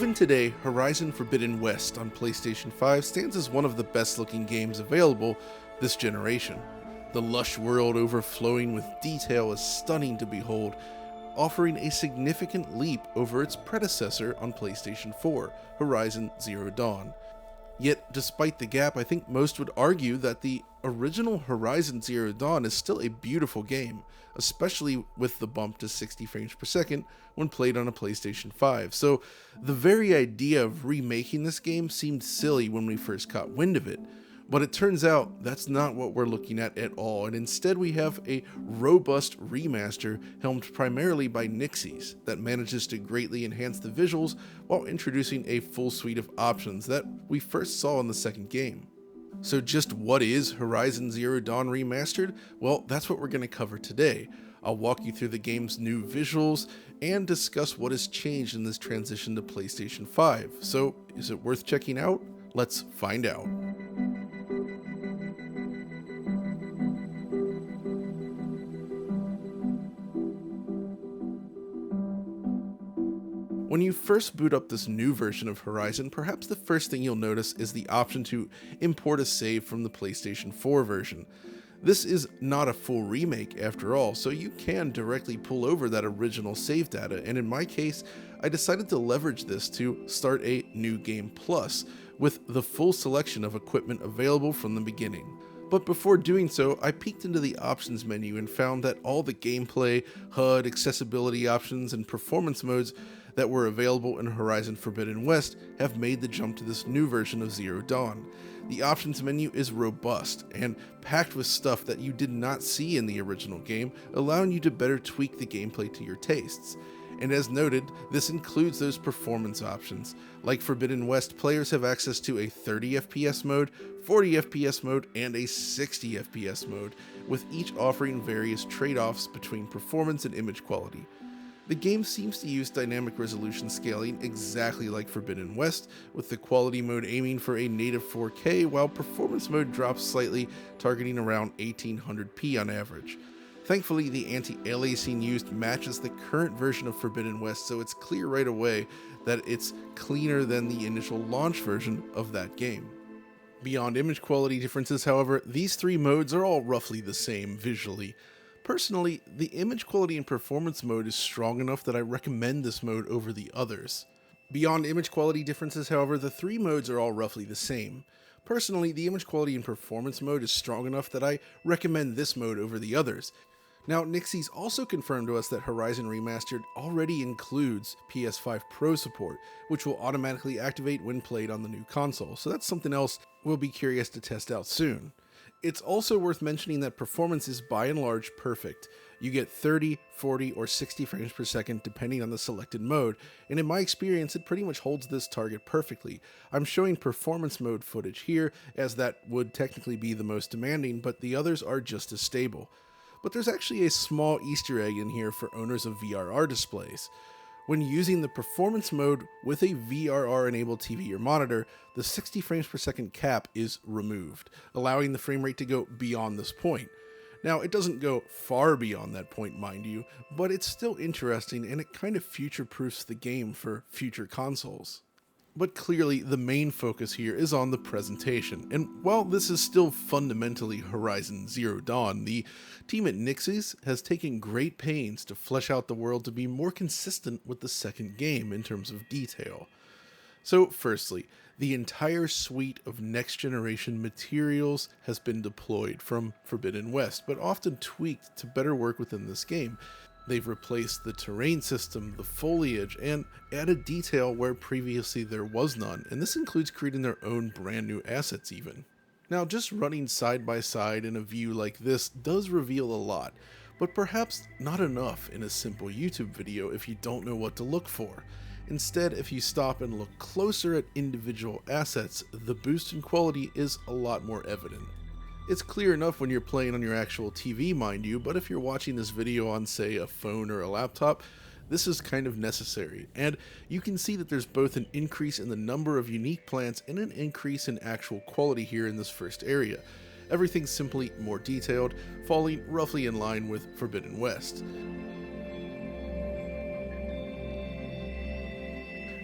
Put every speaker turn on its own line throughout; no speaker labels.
Even today, Horizon Forbidden West on PlayStation 5 stands as one of the best looking games available this generation. The lush world overflowing with detail is stunning to behold, offering a significant leap over its predecessor on PlayStation 4, Horizon Zero Dawn. Yet, despite the gap, I think most would argue that the original Horizon Zero Dawn is still a beautiful game, especially with the bump to 60 frames per second when played on a PlayStation 5. So, the very idea of remaking this game seemed silly when we first caught wind of it. But it turns out that's not what we're looking at all, and instead we have a robust remaster helmed primarily by Nixxes that manages to greatly enhance the visuals while introducing a full suite of options that we first saw in the second game. So just what is Horizon Zero Dawn Remastered? Well, that's what we're going to cover today. I'll walk you through the game's new visuals and discuss what has changed in this transition to PlayStation 5. So is it worth checking out? Let's find out. When you first boot up this new version of Horizon, perhaps the first thing you'll notice is the option to import a save from the PlayStation 4 version. This is not a full remake after all, so you can directly pull over that original save data, and in my case, I decided to leverage this to start a New Game Plus, with the full selection of equipment available from the beginning. But before doing so, I peeked into the options menu and found that all the gameplay, HUD, accessibility options, and performance modes that were available in Horizon Forbidden West have made the jump to this new version of Zero Dawn. The options menu is robust and packed with stuff that you did not see in the original game, allowing you to better tweak the gameplay to your tastes. And as noted, this includes those performance options. Like Forbidden West, players have access to a 30 FPS mode, 40 FPS mode, and a 60 FPS mode, with each offering various trade-offs between performance and image quality. The game seems to use dynamic resolution scaling exactly like Forbidden West, with the quality mode aiming for a native 4K, while performance mode drops slightly, targeting around 1800p on average. Thankfully, the anti-aliasing used matches the current version of Forbidden West, so it's clear right away that it's cleaner than the initial launch version of that game. Beyond image quality differences, however, these three modes are all roughly the same visually. Personally, the image quality and performance mode is strong enough that I recommend this mode over the others. Beyond image quality differences, however, the three modes are all roughly the same. Personally, the image quality and performance mode is strong enough that I recommend this mode over the others. Now, Nixxes also confirmed to us that Horizon Remastered already includes PS5 Pro support, which will automatically activate when played on the new console, so that's something else we'll be curious to test out soon. It's also worth mentioning that performance is by and large perfect. You get 30, 40, or 60 frames per second depending on the selected mode, and in my experience it pretty much holds this target perfectly. I'm showing performance mode footage here, as that would technically be the most demanding, but the others are just as stable. But there's actually a small Easter egg in here for owners of VRR displays. When using the performance mode with a VRR-enabled TV or monitor, the 60 frames per second cap is removed, allowing the frame rate to go beyond this point. Now, it doesn't go far beyond that point, mind you, but it's still interesting and it kind of future-proofs the game for future consoles. But clearly, the main focus here is on the presentation, and while this is still fundamentally Horizon Zero Dawn, the team at Nixxes has taken great pains to flesh out the world to be more consistent with the second game in terms of detail. So firstly, the entire suite of next-generation materials has been deployed from Forbidden West, but often tweaked to better work within this game. They've replaced the terrain system, the foliage, and added detail where previously there was none, and this includes creating their own brand new assets even. Now, just running side by side in a view like this does reveal a lot, but perhaps not enough in a simple YouTube video if you don't know what to look for. Instead, if you stop and look closer at individual assets, the boost in quality is a lot more evident. It's clear enough when you're playing on your actual TV, mind you, but if you're watching this video on, say, a phone or a laptop, this is kind of necessary, and you can see that there's both an increase in the number of unique plants and an increase in actual quality here in this first area. Everything's simply more detailed, falling roughly in line with Forbidden West.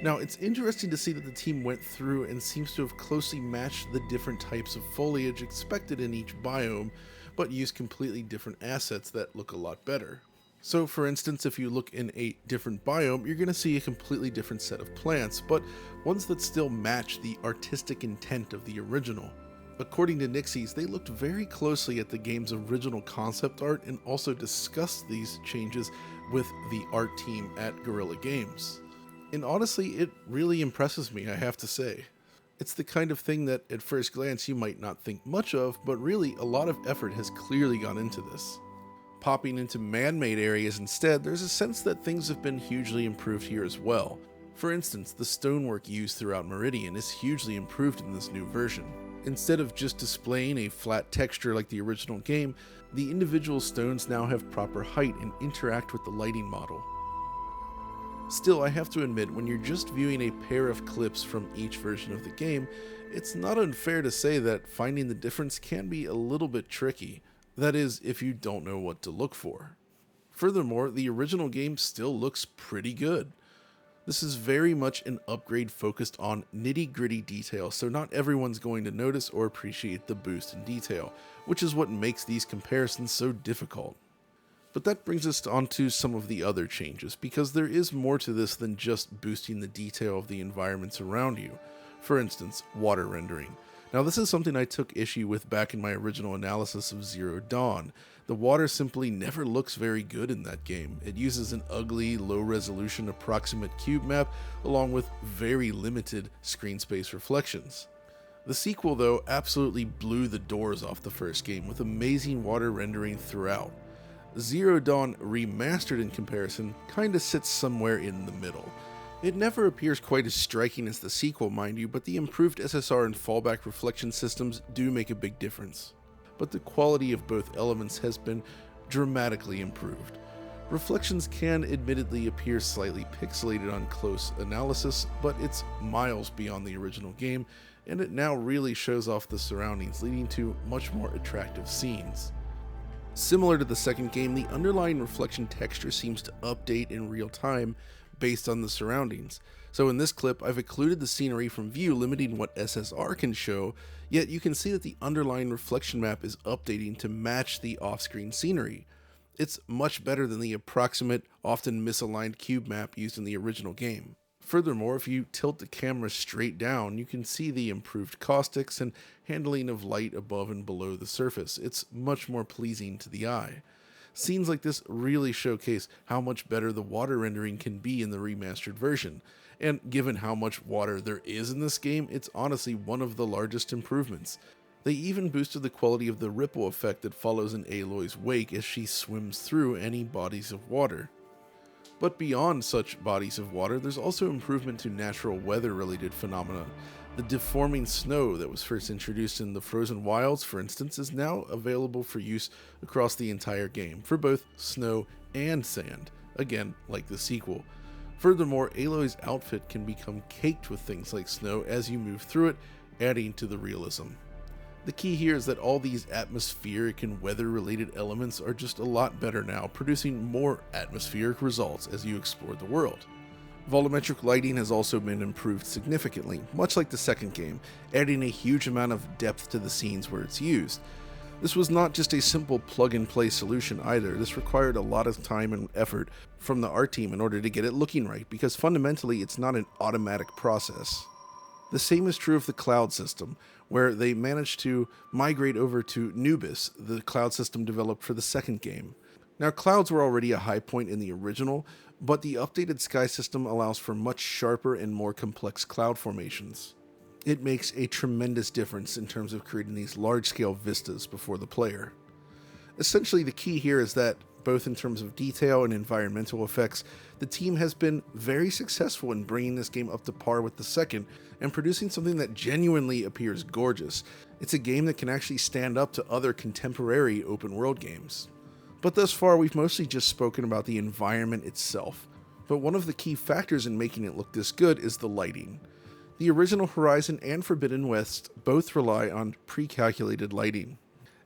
Now, it's interesting to see that the team went through and seems to have closely matched the different types of foliage expected in each biome, but used completely different assets that look a lot better. So for instance, if you look in a different biome, you're going to see a completely different set of plants, but ones that still match the artistic intent of the original. According to Nixxes, they looked very closely at the game's original concept art and also discussed these changes with the art team at Guerrilla Games. And honestly, it really impresses me, I have to say. It's the kind of thing that at first glance you might not think much of, but really a lot of effort has clearly gone into this. Popping into man-made areas instead, there's a sense that things have been hugely improved here as well. For instance, the stonework used throughout Meridian is hugely improved in this new version. Instead of just displaying a flat texture like the original game, the individual stones now have proper height and interact with the lighting model. Still, I have to admit, when you're just viewing a pair of clips from each version of the game, it's not unfair to say that finding the difference can be a little bit tricky. That is, if you don't know what to look for. Furthermore, the original game still looks pretty good. This is very much an upgrade focused on nitty-gritty detail, so not everyone's going to notice or appreciate the boost in detail, which is what makes these comparisons so difficult. But that brings us on to some of the other changes, because there is more to this than just boosting the detail of the environments around you. For instance, water rendering. Now this is something I took issue with back in my original analysis of Zero Dawn. The water simply never looks very good in that game. It uses an ugly, low-resolution approximate cube map along with very limited screen space reflections. The sequel, though, absolutely blew the doors off the first game with amazing water rendering throughout. Zero Dawn Remastered, in comparison, kinda sits somewhere in the middle. It never appears quite as striking as the sequel, mind you, but the improved SSR and fallback reflection systems do make a big difference. But the quality of both elements has been dramatically improved. Reflections can admittedly appear slightly pixelated on close analysis, but it's miles beyond the original game, and it now really shows off the surroundings, leading to much more attractive scenes. Similar to the second game, the underlying reflection texture seems to update in real time based on the surroundings. So in this clip, I've occluded the scenery from view, limiting what SSR can show, yet you can see that the underlying reflection map is updating to match the off-screen scenery. It's much better than the approximate, often misaligned cube map used in the original game. Furthermore, if you tilt the camera straight down, you can see the improved caustics and handling of light above and below the surface. It's much more pleasing to the eye. Scenes like this really showcase how much better the water rendering can be in the remastered version, and given how much water there is in this game, it's honestly one of the largest improvements. They even boosted the quality of the ripple effect that follows in Aloy's wake as she swims through any bodies of water. But beyond such bodies of water, there's also improvement to natural weather-related phenomena. The deforming snow that was first introduced in the Frozen Wilds, for instance, is now available for use across the entire game, for both snow and sand, again, like the sequel. Furthermore, Aloy's outfit can become caked with things like snow as you move through it, adding to the realism. The key here is that all these atmospheric and weather-related elements are just a lot better now, producing more atmospheric results as you explore the world. Volumetric lighting has also been improved significantly, much like the second game, adding a huge amount of depth to the scenes where it's used. This was not just a simple plug-and-play solution either. This required a lot of time and effort from the art team in order to get it looking right, because fundamentally it's not an automatic process. The same is true of the cloud system, where they managed to migrate over to Nubis, the cloud system developed for the second game. Now, clouds were already a high point in the original, but the updated sky system allows for much sharper and more complex cloud formations. It makes a tremendous difference in terms of creating these large-scale vistas before the player. Essentially, the key here is that, both in terms of detail and environmental effects, the team has been very successful in bringing this game up to par with the second and producing something that genuinely appears gorgeous. It's a game that can actually stand up to other contemporary open-world games. But thus far, we've mostly just spoken about the environment itself. But one of the key factors in making it look this good is the lighting. The original Horizon and Forbidden West both rely on pre-calculated lighting.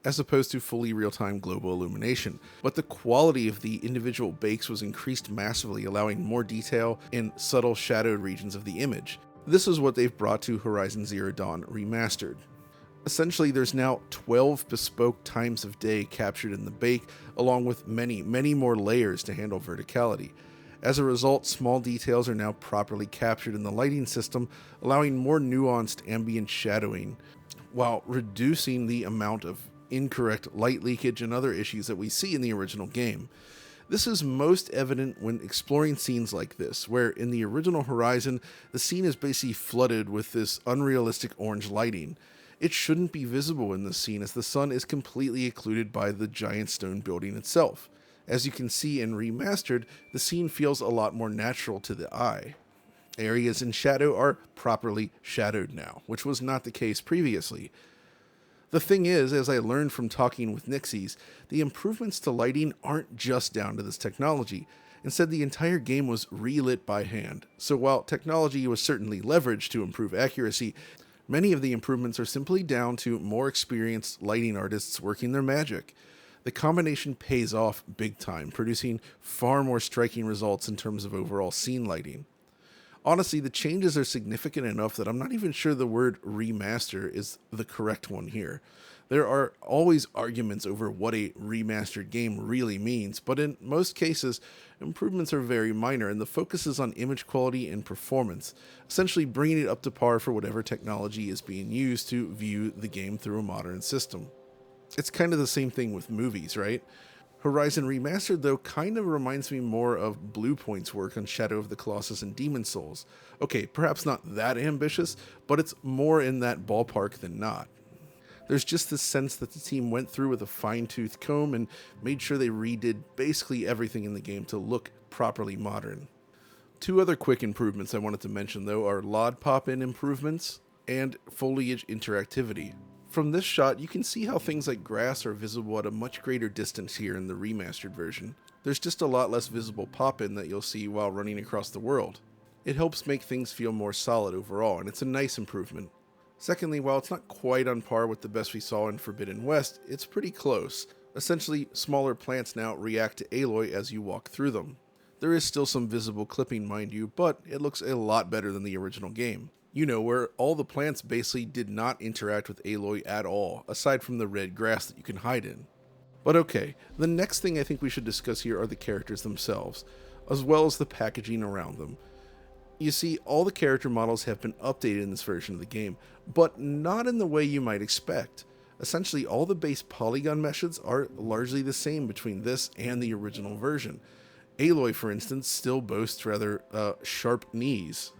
as opposed to fully real-time global illumination. But the quality of the individual bakes was increased massively, allowing more detail in subtle shadowed regions of the image. This is what they've brought to Horizon Zero Dawn Remastered. Essentially, there's now 12 bespoke times of day captured in the bake, along with many more layers to handle verticality. As a result, small details are now properly captured in the lighting system, allowing more nuanced ambient shadowing, while reducing the amount of incorrect light leakage and other issues that we see in the original game. This is most evident when exploring scenes like this, where in the original Horizon, the scene is basically flooded with this unrealistic orange lighting. It shouldn't be visible in this scene as the sun is completely occluded by the giant stone building itself. As you can see in Remastered, the scene feels a lot more natural to the eye. Areas in shadow are properly shadowed now, which was not the case previously. The thing is, as I learned from talking with Nixxes, the improvements to lighting aren't just down to this technology. Instead, the entire game was relit by hand. So while technology was certainly leveraged to improve accuracy, many of the improvements are simply down to more experienced lighting artists working their magic. The combination pays off big time, producing far more striking results in terms of overall scene lighting. Honestly, the changes are significant enough that I'm not even sure the word remaster is the correct one here. There are always arguments over what a remastered game really means, but in most cases, improvements are very minor and the focus is on image quality and performance, essentially bringing it up to par for whatever technology is being used to view the game through a modern system. It's kind of the same thing with movies, right? Horizon Remastered, though, kind of reminds me more of Bluepoint's work on Shadow of the Colossus and Demon's Souls. Okay, perhaps not that ambitious, but it's more in that ballpark than not. There's just this sense that the team went through with a fine-tooth comb and made sure they redid basically everything in the game to look properly modern. Two other quick improvements I wanted to mention, though, are LOD pop-in improvements and foliage interactivity. From this shot, you can see how things like grass are visible at a much greater distance here in the remastered version. There's just a lot less visible pop-in that you'll see while running across the world. It helps make things feel more solid overall, and it's a nice improvement. Secondly, while it's not quite on par with the best we saw in Forbidden West, it's pretty close. Essentially, smaller plants now react to Aloy as you walk through them. There is still some visible clipping, mind you, but it looks a lot better than the original game. You know, where all the plants basically did not interact with Aloy at all, aside from the red grass that you can hide in. But okay, the next thing I think we should discuss here are the characters themselves, as well as the packaging around them. You see, all the character models have been updated in this version of the game, but not in the way you might expect. Essentially, all the base polygon meshes are largely the same between this and the original version. Aloy, for instance, still boasts rather sharp knees.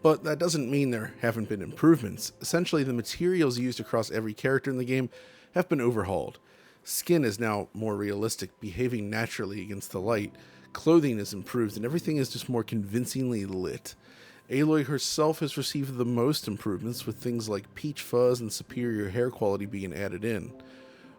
But that doesn't mean there haven't been improvements. Essentially, the materials used across every character in the game have been overhauled. Skin is now more realistic, behaving naturally against the light. Clothing is improved, and everything is just more convincingly lit. Aloy herself has received the most improvements, with things like peach fuzz and superior hair quality being added in.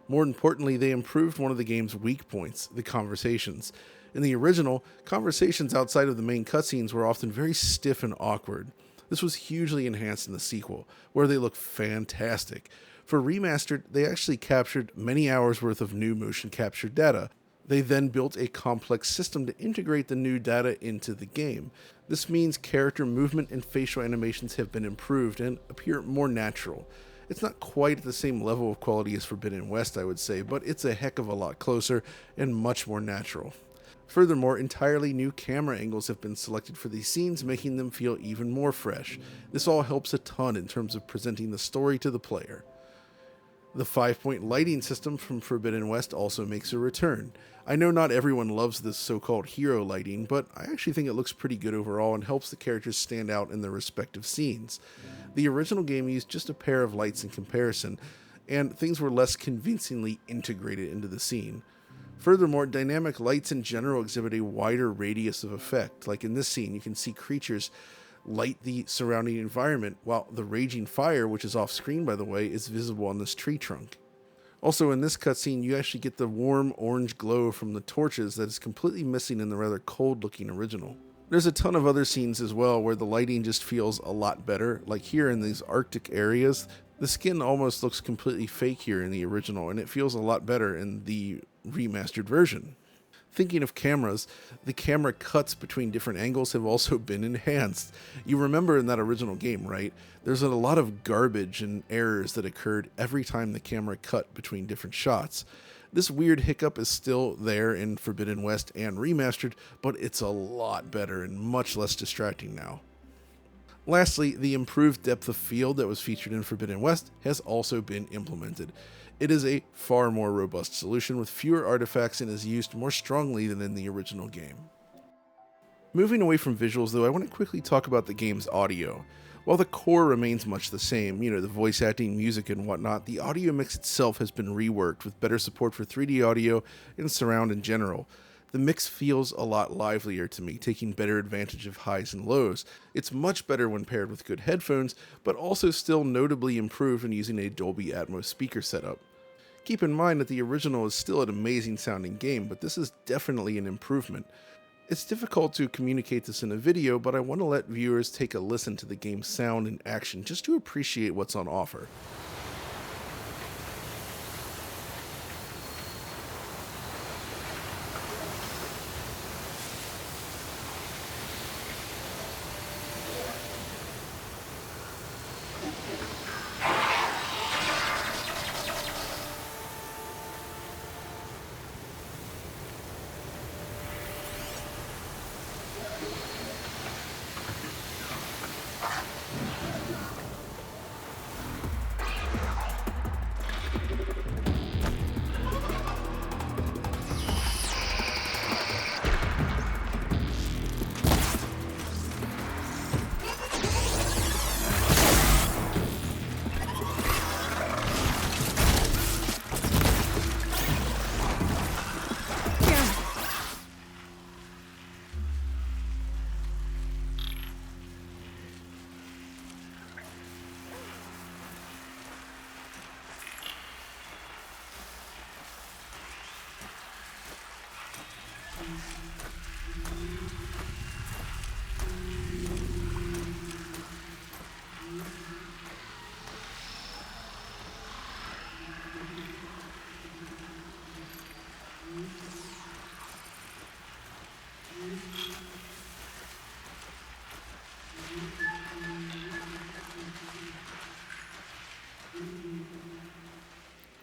More importantly, they improved one of the game's weak points, the conversations. In the original, conversations outside of the main cutscenes were often very stiff and awkward. This was hugely enhanced in the sequel, where they look fantastic. For Remastered, they actually captured many hours worth of new motion capture data. They then built a complex system to integrate the new data into the game. This means character movement and facial animations have been improved and appear more natural. It's not quite at the same level of quality as Forbidden West, I would say, but it's a heck of a lot closer and much more natural. Furthermore, entirely new camera angles have been selected for these scenes, making them feel even more fresh. This all helps a ton in terms of presenting the story to the player. The 5-point lighting system from Forbidden West also makes a return. I know not everyone loves this so-called hero lighting, but I actually think it looks pretty good overall and helps the characters stand out in their respective scenes. The original game used just a pair of lights in comparison, and things were less convincingly integrated into the scene. Furthermore, dynamic lights in general exhibit a wider radius of effect. Like in this scene, you can see creatures light the surrounding environment, while the raging fire, which is off screen by the way, is visible on this tree trunk. Also in this cutscene, you actually get the warm orange glow from the torches that is completely missing in the rather cold looking original. There's a ton of other scenes as well where the lighting just feels a lot better, like here in these Arctic areas, The skin almost looks completely fake here in the original, and it feels a lot better in the remastered version. Thinking of cameras, the camera cuts between different angles have also been enhanced. You remember in that original game, right? There's a lot of garbage and errors that occurred every time the camera cut between different shots. This weird hiccup is still there in Forbidden West and Remastered, but it's a lot better and much less distracting now. Lastly, the improved depth of field that was featured in Forbidden West has also been implemented. It is a far more robust solution with fewer artifacts and is used more strongly than in the original game. Moving away from visuals though, I want to quickly talk about the game's audio. While the core remains much the same, the voice acting, music, and whatnot, the audio mix itself has been reworked with better support for 3D audio and surround in general. The mix feels a lot livelier to me, taking better advantage of highs and lows. It's much better when paired with good headphones, but also still notably improved when using a Dolby Atmos speaker setup. Keep in mind that the original is still an amazing sounding game, but this is definitely an improvement. It's difficult to communicate this in a video, but I want to let viewers take a listen to the game's sound and action just to appreciate what's on offer.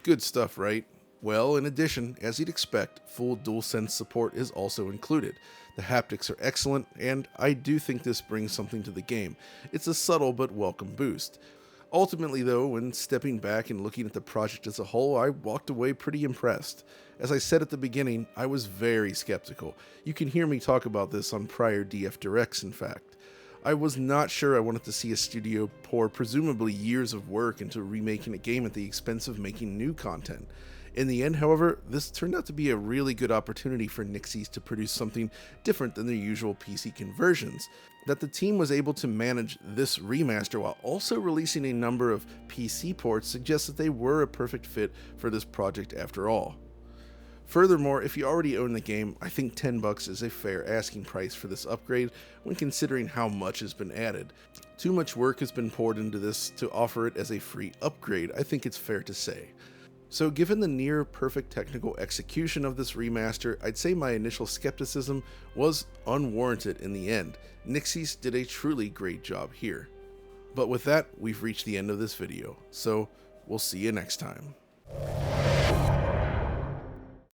Good stuff, right? Well, in addition, as you'd expect, full DualSense support is also included. The haptics are excellent, and I do think this brings something to the game. It's a subtle but welcome boost. Ultimately though, when stepping back and looking at the project as a whole, I walked away pretty impressed. As I said at the beginning, I was very skeptical. You can hear me talk about this on prior DF Directs, in fact. I was not sure I wanted to see a studio pour presumably years of work into remaking a game at the expense of making new content. In the end, however, this turned out to be a really good opportunity for Nixxes to produce something different than their usual PC conversions. That the team was able to manage this remaster while also releasing a number of PC ports suggests that they were a perfect fit for this project after all. Furthermore, if you already own the game, I think $10 is a fair asking price for this upgrade when considering how much has been added. Too much work has been poured into this to offer it as a free upgrade, I think it's fair to say. So given the near perfect technical execution of this remaster, I'd say my initial skepticism was unwarranted in the end. Nixxes did a truly great job here. But with that, we've reached the end of this video, so we'll see you next time.